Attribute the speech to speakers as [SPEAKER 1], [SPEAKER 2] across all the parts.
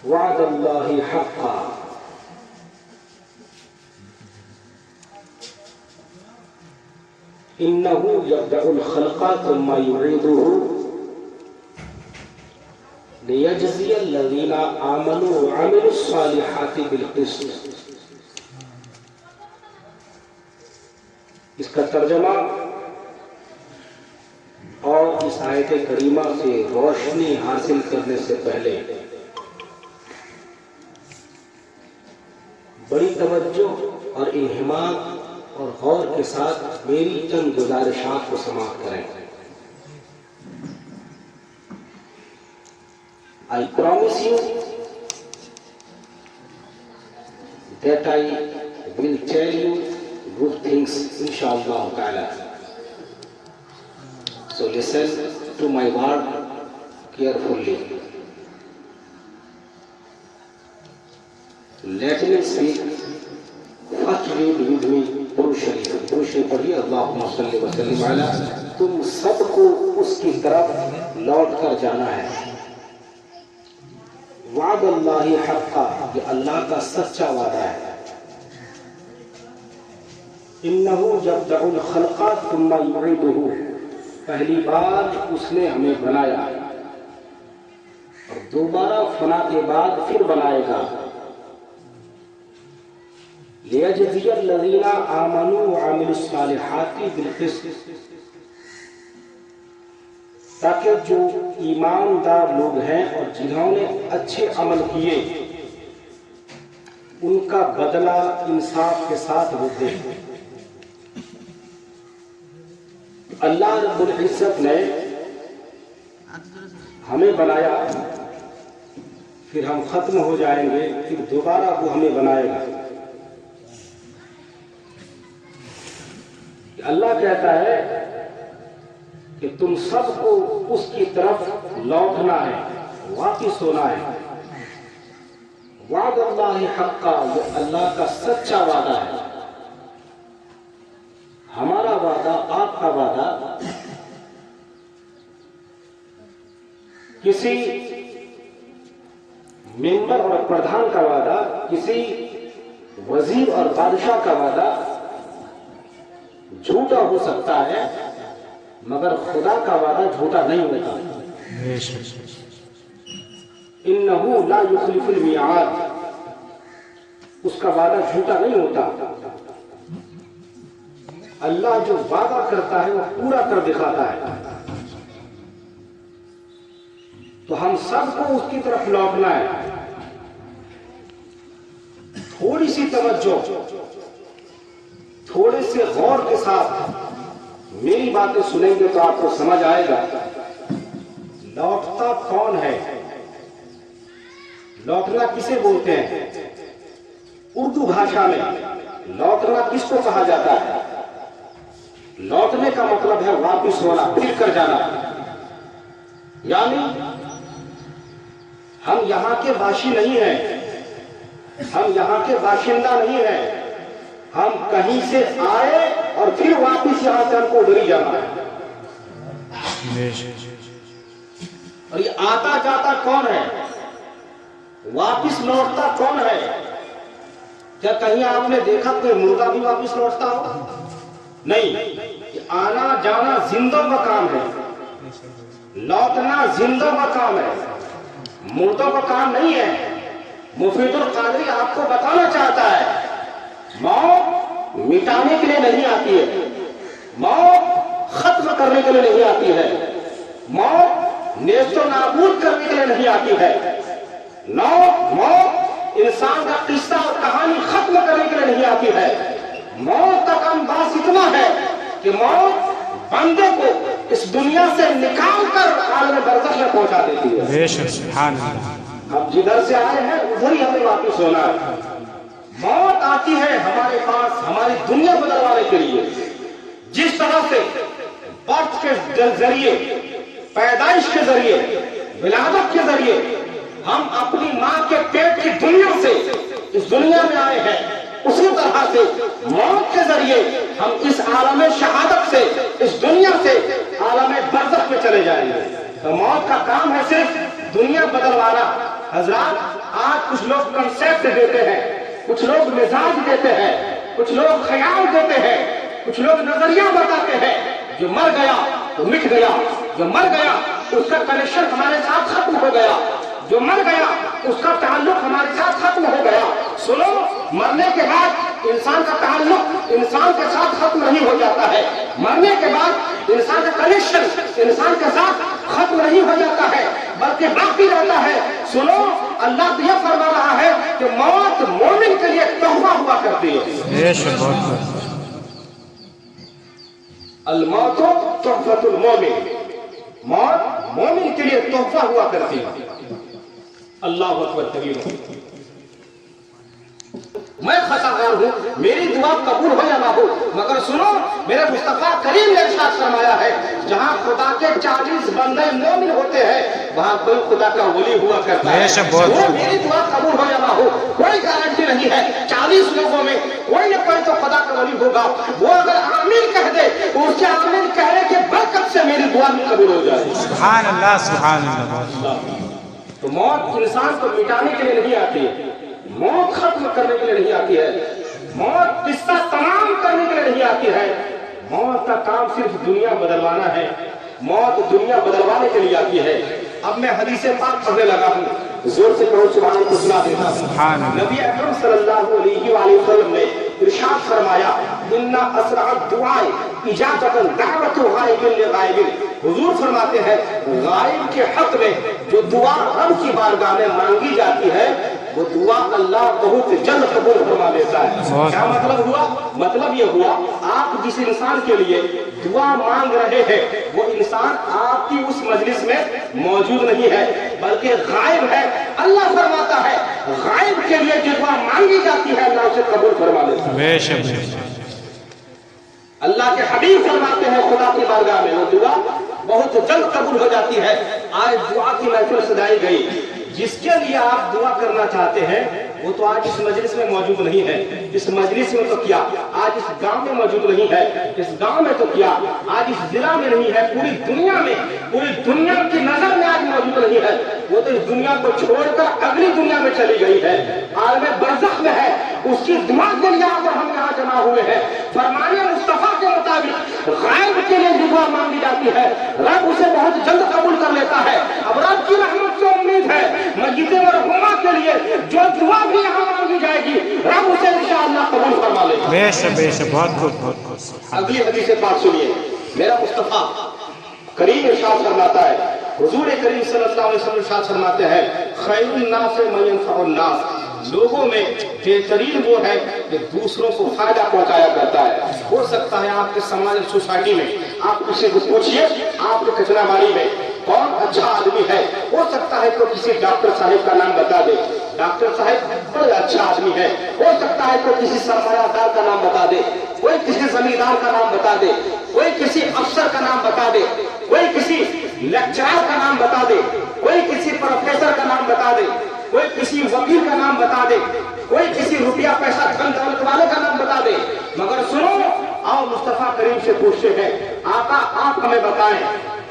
[SPEAKER 1] وعد اللہ حقا انہ یبدأ الخلق ثم یعیدہ لیجزی الذین آمنوا وعملوا الصالحات بالقسط. اس کا ترجمہ اور اس آیت کریمہ سے روشنی حاصل کرنے سے پہلے بڑی توجہ اور انہمام اور غور کے ساتھ میری چند گزارشات کو سماعت کریں. I promise you that I will tell you good things, inshallah ta'ala. So listen to my word carefully. Let me speak. First read with me Durud Sharif. Durud Sharif پڑھیے. اللہم صلی وسلم علی. تم سب کو اس کی طرف لوٹ کر جانا ہے. وعد اللہ حقا، یہ اللہ کا سچا وعدہ ہے. انہ یبدأ الخلق ثم یعیدہ، پہلی بار اس نے ہمیں بنایا اور دوبارہ فنا کے بعد پھر بنائے گا. لیجزی الذین آمنوا وعملوا الصالحات بالقسط، تاکہ جو ایماندار لوگ ہیں اور جنہوں نے اچھے عمل کیے ان کا بدلہ انصاف کے ساتھ وہ دے. اللہ رب العزت نے ہمیں بنایا، پھر ہم ختم ہو جائیں گے، پھر دوبارہ وہ ہمیں بنائے گا. اللہ کہتا ہے کہ تم سب کو اس کی طرف لوٹنا ہے، واپس ہونا ہے. وعد اللہ حقا، یہ اللہ کا سچا وعدہ ہے. ہمارا وعدہ، آپ کا وعدہ کسی ممبر اور پردھان کا وعدہ، کسی وزیر اور بادشاہ کا وعدہ جھوٹا ہو سکتا ہے، مگر خدا کا وعدہ جھوٹا نہیں ہوتا. انہ لا یخلف المیعاد، اس کا وعدہ جھوٹا نہیں ہوتا. اللہ جو وعدہ کرتا ہے وہ پورا کر دکھاتا ہے. تو ہم سب کو اس کی طرف لوٹنا ہے. تھوڑی سی توجہ، تھوڑے سے غور کے ساتھ میری باتیں سنیں گے تو آپ کو سمجھ آئے گا لوٹتا کون ہے. لوٹنا کسے بولتے ہیں؟ اردو بھاشا میں لوٹنا کس کو کہا جاتا ہے؟ لوٹنے کا مطلب ہے واپس ہونا، پھر کر جانا. یعنی ہم یہاں کے باشی نہیں ہیں، ہم یہاں کے باشندہ نہیں ہیں. ہم کہیں سے آئے اور پھر واپس یہاں سے ہم کو ادھر ہی جانا ہے. اور یہ آتا جاتا کون ہے؟ واپس لوٹتا کون ہے؟ کیا کہیں آپ نے دیکھا کوئی مردہ بھی واپس لوٹتا ہو؟ نہیں. یہ آنا جانا زندوں کا کام ہے، لوٹنا زندوں کا کام ہے، مردوں کا کام نہیں ہے. مفید القادری آپ کو بتانا چاہتا ہے موت مٹانے کے لیے نہیں آتی ہے، موت ختم کرنے کے لیے نہیں آتی ہے، موت نیست و نابود کرنے کے لیے نہیں آتی ہے. موت انسان کا قصہ اور کہانی ختم کرنے کے لیے نہیں آتی ہے. موت کا کام بس اتنا ہے کہ موت بندے کو اس دنیا سے نکال کر عالم برزخ میں پہنچا دیتی ہے. ہم جدھر سے آئے ہیں ادھر ہی ہمیں واپس ہونا ہے. موت آتی ہے ہمارے پاس ہماری دنیا بدلوانے کے لیے. جس طرح سے برتھ کے ذریعے، پیدائش کے ذریعے، ولادت کے ذریعے ہم اپنی ماں کے پیٹ کی دنیا سے اس دنیا میں آئے ہیں، اسی طرح سے موت کے ذریعے ہم اس عالم شہادت سے، اس دنیا سے عالم برزخ میں چلے جائیں گے. تو موت کا کام ہے صرف دنیا بدلوانا. حضرات आज कुछ लोग कंसेप्ट देते हैं, कुछ लोग मिजाज देते हैं, कुछ लोग ख्याल देते हैं, कुछ लोग नजरिया बताते हैं। जो मर गया वो मिट गया, जो मर गया उसका कनेक्शन हमारे साथ खत्म हो गया, जो मर गया उसका ताल्लुक हमारे साथ खत्म हो गया। सुनो, मरने के बाद इंसान का ताल्लुक इंसान के साथ खत्म नहीं हो जाता है। मरने के बाद इंसान का कनेक्शन इंसान के साथ खत्म नहीं हो जाता है, बल्कि बाकी रहता है। सुनो, अल्लाह तो यह फरमा रहा है कि मौत मोमिन के लिए तोहफा हुआ करती है। अल मौत तोहफतुल मोमिन, मौत मोमिन के लिए तोहफा हुआ करती है। अल्लाह अकबर कबीर। मैं खताकार हूँ, मेरी दुआ कबूल हो या ना हो, मगर सुनो, मेरे मुस्तफा करीम ने इरशाद फरमाया है, जहाँ खुदा के 40 बंदे मोमिन होते हैं वहाँ कोई खुदा का वली हुआ करता है। वो मेरी दुआ कबूल हो या ना हो, कोई गारंटी नहीं है। 40 लोगों में कोई न कोई तो खुदा का वली होगा। वो अगर आमीन कह दे, उसके आमीन कहने के बरकत से मेरी दुआ भी कबूल हो जाए।
[SPEAKER 2] सुभान अल्लाह, सुभान अल्लाह।
[SPEAKER 1] तो मौत इंसान को मिटाने के लिए नहीं आती है, मौत खत्म करने के लिए नहीं आती है, मौत किस्सा तमाम करने के लिए नहीं आती है। मौत का काम सिर्फ दुनिया बदलवाना है, मौत दुनिया बदलवाने के लिए आती है। अब मैं हदीसे पाक पढ़ने लगा हूँ, जोर से कहो सुभान अल्लाह, सुना देना। नबी अकरम सल्लल्लाहु अलैहि वसल्लम ने इरशाद फरमाया, इन्ना असरअत दुआए इजाबतन दावतु गायबिन लिगायबिन। हुजूर फरमाते हैं, गायब के हक में जो दुआ रब की बारगाह में मांगी जाती है वो दुआ अल्लाह बहुत जल्द कबूल फरमा लेता है। क्या मतलब हुआ? मतलब ये हुआ, आप जिस इंसान के लिए दुआ मांग रहे हैं वो इंसान आपकी उस मजलिस में मौजूद नहीं है, बल्कि गायब है। अल्लाह फरमाता है, गायब के लिए जो दुआ मांगी जाती है अल्लाह उसे कबूल फरमा लेता है। अल्लाह के हबीब फरमाते हैं, खुदा की बारगाह में वो दुआ बहुत जल्द कबूल हो जाती है। आज दुआ की महफिल सजाई गई, जिसके लिए आप दुआ करना चाहते हैं वो तो आज इस मजलिस में मौजूद नहीं है। इस मजलिस में तो क्या, आज इस गांव में मौजूद नहीं है, इस गांव में तो क्या, आज इस जिला में नहीं है, पूरी दुनिया में, पूरी दुनिया की नजर में आज मौजूद नहीं है। वो तो इस दुनिया को छोड़कर अगली दुनिया में चली गई है, आलमे बरज़ख में है। उसकी दुआ के लिए आप हम यहाँ जमा हुए हैं। फरमाने मुस्तफा के मुताबिक गायब के लिए दुआ मांगी जाती है, रब उसे बहुत जल्द कबूल कर लेता है। अब रब की रहमत से उम्मीद है, मस्जिद मरहूमा के लिए जो दुआ भी यहाँ मांगी जाएगी रब उसे इंशाअल्लाह कबूल फरमा लेगा।
[SPEAKER 2] बेशक बहुत।
[SPEAKER 1] अगली हदीस पाक सुनिए, मेरा मुस्तफा करीम इरशाद फरमाता है, हुजूर करीम सल्लल्लाहु अलैहि वसल्लम इरशाद फरमाते हैं, खैरुन नास मन यनफउन नास। लोगों में बेहतरीन वो है कि दूसरों को फायदा पहुंचाया करता है। हो सकता है आपके समाज सोसाइटी में आप किसी को पूछिए, आपके कचराबाड़ी में कौन अच्छा आदमी है, हो सकता है तो किसी डॉक्टर साहब का नाम बता दे, डॉक्टर साहब बड़े अच्छा आदमी है। हो सकता है तो किसी सरमायादार का नाम बता दे, कोई किसी जमींदार का नाम बता दे, कोई किसी अफसर का नाम बता दे, कोई किसी लेक्चरर का नाम बता दे, कोई किसी प्रोफेसर का नाम बता दे, कोई किसी वकील का नाम बता दे, कोई किसी रुपया पैसा धन दौलत वाले का नाम बता दे। मगर सुनो, आओ मुस्तफा करीम से पूछते हैं, आका आप हमें बताएं,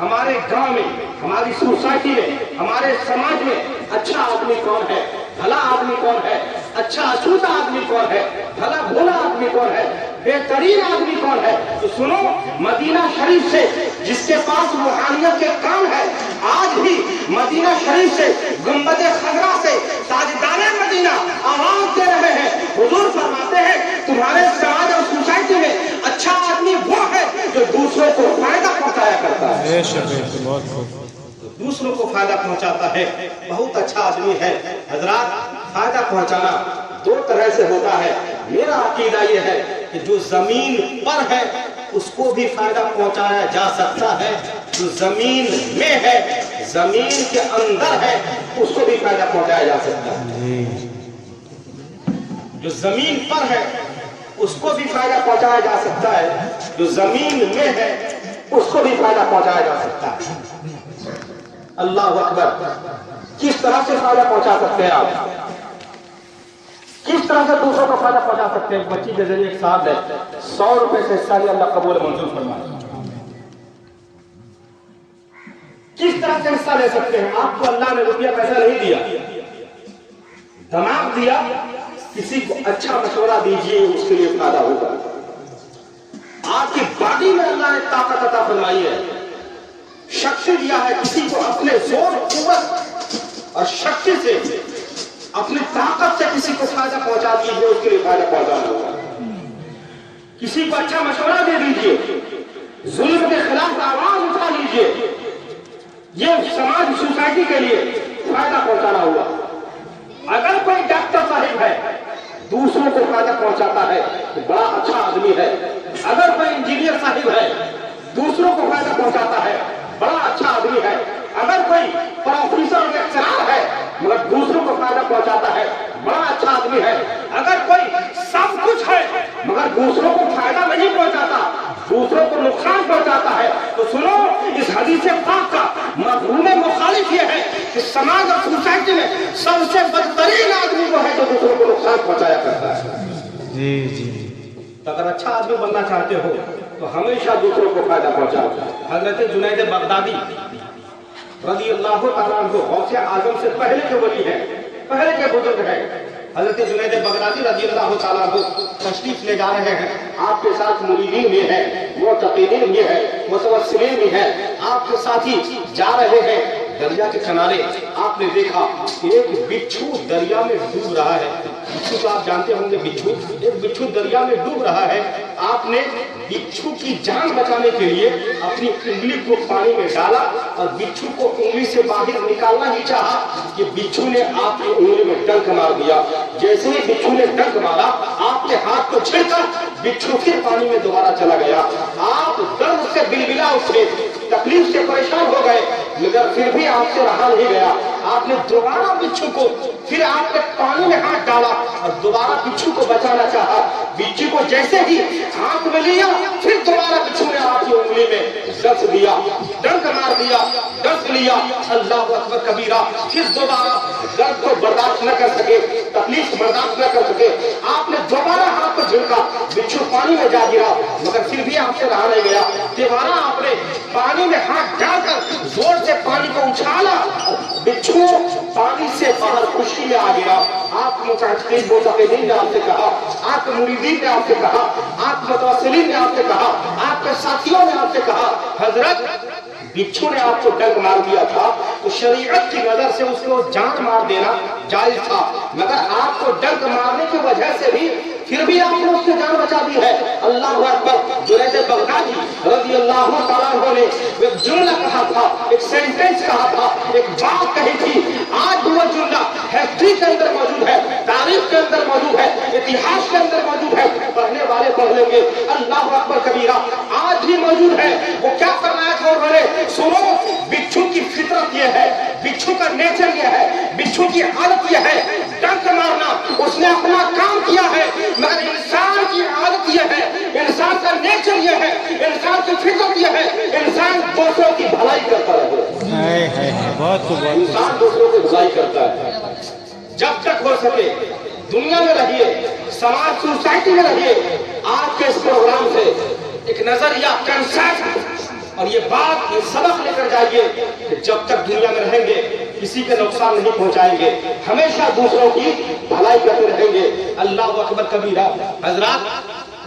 [SPEAKER 1] हमारे गांव में, हमारी सोसाइटी में, हमारे समाज में अच्छा आदमी कौन है, भला आदमी कौन है, अच्छा अछूता आदमी कौन है, भला भोला आदमी कौन है, बेहतरीन आदमी कौन है? तो सुनो, मदीना शरीफ से जिसके पास रूहानियत के काम है, आज भी मदीना शरीफ से, गुंबद खजरा से ताजदार मदीना आवाज दे रहे हैं। हुजूर फरमाते हैं, तुम्हारे समाज और सोसाइटी में अच्छा आदमी वो है जो दूसरों को फायदा पहुंचाया करता है। दूसरों को फायदा पहुंचाता है, बहुत अच्छा आदमी है। हजरात, फायदा पहुंचाना दो तरह से होता है। मेरा अकीदा यह है कि जो जमीन पर है उसको भी फायदा पहुंचाया जा सकता है, जो जमीन में है, जमीन के अंदर है, उसको भी फायदा पहुंचाया जा सकता है। जो जमीन पर है उसको भी फायदा पहुंचाया जा सकता है, जो जमीन में है उसको भी फायदा पहुंचाया जा सकता है। अल्लाह अकबर। किस तरह से फायदा पहुंचा सकते हैं आप? किस तरह से दूसरों को फायदा पहुंचा सकते हैं? बच्ची के जरिए एक साहब है 100 रुपए से हिस्सा लिया, अल्लाह कबूल मंजूर फरमाए। किस तरह से हिस्सा ले सकते हैं? आपको अल्लाह ने रुपया पैसा नहीं दिया, दिमाग दिया, किसी को अच्छा मशवरा दीजिए, उसके लिए फायदा होगा। आपकी बॉडी में अल्लाह ने ताकत अता फरमाई है, शक्ति दिया है, किसी को अपने जोर कुव्वत और शक्ति से, अपनी ताकत से किसी को फायदा पहुंचा दीजिए, उसके लिए फायदा पहुंचाना होगा। किसी को अच्छा मशवरा दे दीजिए, जुल्म के खिलाफ आवाज उठा लीजिए, ये समाज सोसाइटी के लिए फायदा पहुंचाना होगा। अगर कोई डॉक्टर साहिब है, दूसरों को फायदा पहुंचाता है, तो बड़ा अच्छा आदमी है। अगर कोई इंजीनियर साहिब है, दूसरों को फायदा पहुंचाता है, बड़ा अच्छा आदमी है। अगर कोई प्रोफेसर लेक्चरर है, मगर दूसरों को फायदा पहुंचाता है, बड़ा अच्छा आदमी है। अगर कोई सब कुछ है, मगर दूसरों को फायदा नहीं पहुंचाता, दूसरों को नुकसान पहुंचाता है, तो सुनो, इस हदीस पाक का मफहूम मुखालिफ ये है कि समाज और सोसाइटी में सबसे बदतरीन आदमी वो है जो दूसरों को नुकसान पहुंचाया करता है।
[SPEAKER 2] जी जी।
[SPEAKER 1] तो अगर अच्छा आदमी बनना चाहते हो तो हमेशा दूसरों को फायदा पहुंचाओ। हजरत जुनैद बगदादी रज़ी अल्लाह तआला अन्हु गौसे आजम से पहले के वली हैं, पहले के बुजुर्ग हैं। हजरत जुनैद बगदादी रज़ी अल्लाह तआला अन्हु तशरीफ ले जा रहे हैं, आपके साथ मुरीदीन भी है, मुतक़ीदीन भी है, मुतवस्सिलीन भी है, आपके साथ ही जा रहे हैं। दरिया के किनारे आपने देखा एक बिच्छू दरिया में डूब रहा है। बिच्छू तो आप जानते होंगे, बिच्छू, एक बिच्छू दरिया में डूब रहा है। आपने बिच्छू की जान बचाने के लिए अपनी उंगली को पानी में डाला और बिच्छू को उंगली से बाहर निकालना ही चाहा कि बिच्छू ने आपकी उंगली में डंक मार दिया। जैसे ही बिच्छू ने डंक मारा, आपके हाथ को छिड़कर बिच्छू फिर पानी में दोबारा चला गया। आप दर्द से बिलबिला उठे, तकलीफ से परेशान हो गए, मगर फिर भी आपसे रहा नहीं गया। आपने दोबारा बिच्छू को, फिर आपने पानी में हाथ डाला और दोबारा बिच्छू को बचाना चाहा। बिच्छू को जैसे ही हाथ में लिया, फिर दोबारा बिच्छू ने आपकी उंगली में डस दिया, डंक मार दिया, डस लिया। अल्लाहु अकबर कबीरा। फिर दोबारा दर्द को बर्दाश्त न कर सके, तकलीफ बर्दाश्त न कर सके, आपने दोबारा हाथ को झुका, बिच्छू पानी में जा गिरा, मगर फिर भी आपसे रहा नहीं गया। दोबारा आपने पानी में हाथ डालकर जोर से पानी को उछाला, बिच्छू पानी से बाहर खुशी में आ गया। आप मुतक़ीदीन ने आपसे कहा, आप मुरीदीन ने आपसे कहा, आप मुतवस्सिलीन ने आपसे कहा, आपके साथियों ने आपसे कहा, हजरत बिच्छू ने आपको डंक मार दिया था तो शरीयत की नजर से उसको जान मार देना जायज था, मगर आपको डंक मारने की वजह से भी फिर भी आपने उससे जान बचा दी है। अल्लाह अकबर। जुनैद बगदादी रज़ी अल्लाह तआला अन्हु ने एक जुमला कहा था, एक सेंटेंस कहा था, एक बात कही थी। आज भी वो जुमला हिस्ट्री के अंदर मौजूद है, तारीख के अंदर मौजूद है, इतिहास के अंदर मौजूद है, पढ़ने वाले पढ़ लेंगे। अल्लाह अकबर कबीरा। आज भी मौजूद है। वो क्या फरमाया था उन्होंने? सुनो, बिच्छू की फितरत ये है, बिच्छू का नेचर ये है, बिच्छू की आदत ये है डंक मारना। उसने अपना काम किया है, मगर इंसान की आदत यह है, इंसान का नेचर यह है, इंसान की फितरत यह है, इंसान दूसरों की भलाई करता है।
[SPEAKER 2] बहुत
[SPEAKER 1] इंसान दूसरों की भलाई करता है। जब तक हो सके दुनिया में रहिए, समाज सोसाइटी में रहिए। आज के इस प्रोग्राम से एक नजरिया, कंसेप्ट और ये बात, ये सबक लेकर जाइए कि जब तक दुनिया में रहेंगे किसी के नुकसान नहीं पहुंचाएंगे, हमेशा दूसरों की भलाई करते रहेंगे। अल्लाह अकबर कबीरा। हजरात,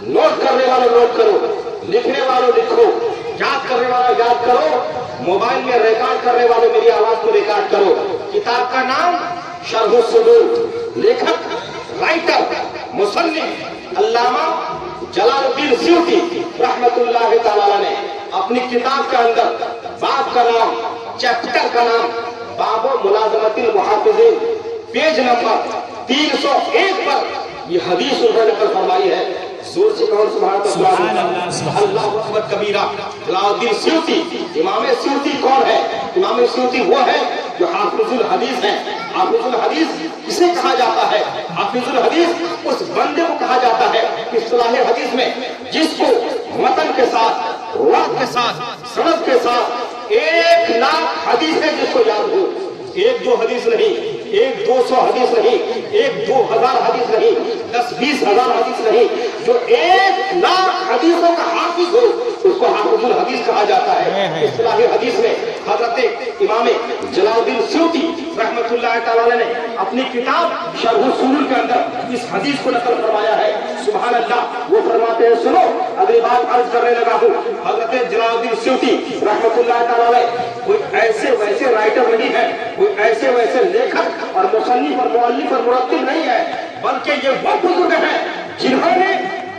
[SPEAKER 1] नोट करने वालों नोट करो, लिखने वालों लिखो, याद करने वालों याद करो, मोबाइल में रिकॉर्ड करने वालों मेरी आवाज को रिकॉर्ड करो। किताब का नाम शरह सुदूर, लेखक राइटर मुसन्निफ अल्लामा जलालुद्दीन सूती रहमतुल्लाह तआला ने अपनी किताब के अंदर बाब का नाम, चैप्टर का नाम बाबो मुलाजमतिल मुहाफिज़ीन, पेज नंबर 301 पर ये हदीस उन्होंने नकल फरमाई है। जोर से कहो सुभान अल्लाह। अल्लाह अकबर कबीरा। जलालुद्दीन सूती। इमाम सूती कौन है? इमाम सूती वो है जो हाफिजुल हदीस है। हाफिजुल हदीस किसे कहा जाता है? हाफिजुल हदीस उस बंदे को कहा जाता है इस्तिलाह हदीस में जिसको मतन के साथ, रात के साथ, सनद के साथ 1 लाख हदीस है जिसको याद हो। एक दो हदीस नहीं, एक 200 हदीस नहीं, एक 2000 हदीस नहीं, 10-20 हजार हदीस नहीं, जो 1 लाख हदीसों का हाफिज हो उसको हाफिजुल हदीस कहा जाता है। इस्तिलाही हदीस में हजरत इमाम जलालुद्दीन सूती रहमतुल्लाह तआला ने अपनी किताब शरह सुरूर के अंदर इस हदीस को नकल फरमाया है। सुभान अल्लाह, वो फरमाते हैं, सुनो अगली बात अर्ज करने लगा हूँ। हजरत जलालुद्दीन सूती रहमतुल्लाह तआला कोई ऐसे वैसे राइटर नहीं है, कोई ऐसे वैसे लेखक और मुसन्निफ और मुअल्लिफ और मुरत्तिब नहीं है, बल्कि ये वो बुजुर्ग हैं जिन्होंने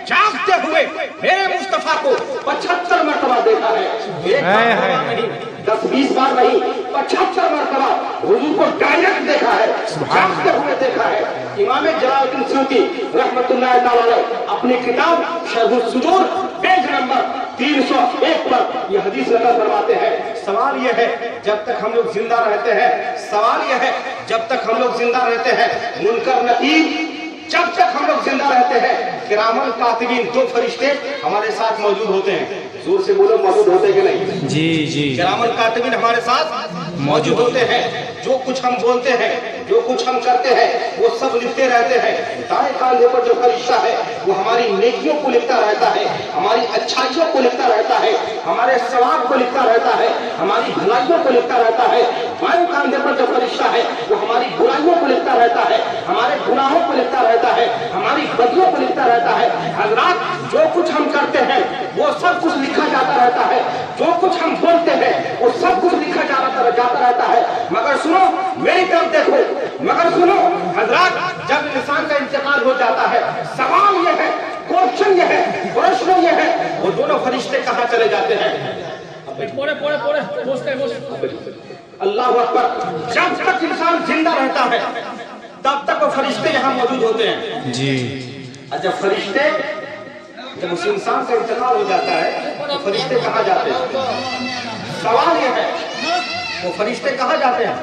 [SPEAKER 1] जागते हुए मेरे मुस्तफा को 75 मरतबा देखा है। एक बार नहीं, 10-20 बार नहीं, 75 मरतबा हुजूर को डायरेक्ट देखा है, जागते हुए देखा है। इमाम जलालुद्दीन सूती रहमतुल्लाह तआला अलैह अपनी किताब शरह सुदूर पेज नंबर 301 पर यह हदीस नकल फरमाते हैं। सवाल यह है, जब तक हम लोग जिंदा रहते हैं, सवाल यह है जब तक हम लोग जिंदा रहते हैं, मुनकर नकीर जब तक हम लोग जिंदा रहते हैं, किरामन कातिबीन 2 फरिश्ते हमारे साथ मौजूद होते हैं। जोर से बोलो, मौजूद होते कि नहीं?
[SPEAKER 2] जी जी।
[SPEAKER 1] किरामन कातिबीन हमारे साथ मौजूद होते हैं। जो कुछ हम बोलते हैं, जो कुछ हम करते हैं, वो सब लिखते रहते हैं। दाएं कांधे पर जो फरिश्ता है वो हमारी नेकियों को लिखता रहता है, हमारी अच्छाइयों को लिखता रहता है, हमारे सवाब को लिखता रहता है, हमारी भलाइयों को लिखता रहता है। बाएं कांधे पर जो फरिश्ता है वो हमारी बुराइयों को लिखता रहता है, हमारे गुनाहों को लिखता रहता है, हमारी बदियों को लिखता रहता है। हज़रात, जो कुछ हम करते हैं वो सब कुछ लिखा जाता रहता है, जो कुछ हम बोलते हैं वो सब कुछ लिखा जाता रहता है। मगर सुनो, मेरी तरफ देखो, मगर सुनो हज़रात, जब इंसान का इंतकाल हो जाता है, सवाल यह है, क्वेश्चन यह है, प्रश्न यह है, वो दोनों फरिश्ते कहाँ चले जाते हैं? अल्लाह अकबर। जब तक इंसान जिंदा रहता है तब तक वो फरिश्ते यहाँ मौजूद होते हैं
[SPEAKER 2] जी।
[SPEAKER 1] और जब फरिश्ते, जब उस इंसान का इंतकाल हो जाता है तो फरिश्ते कहाँ जाते हैं? सवाल यह है, वो फरिश्ते कहाँ जाते हैं?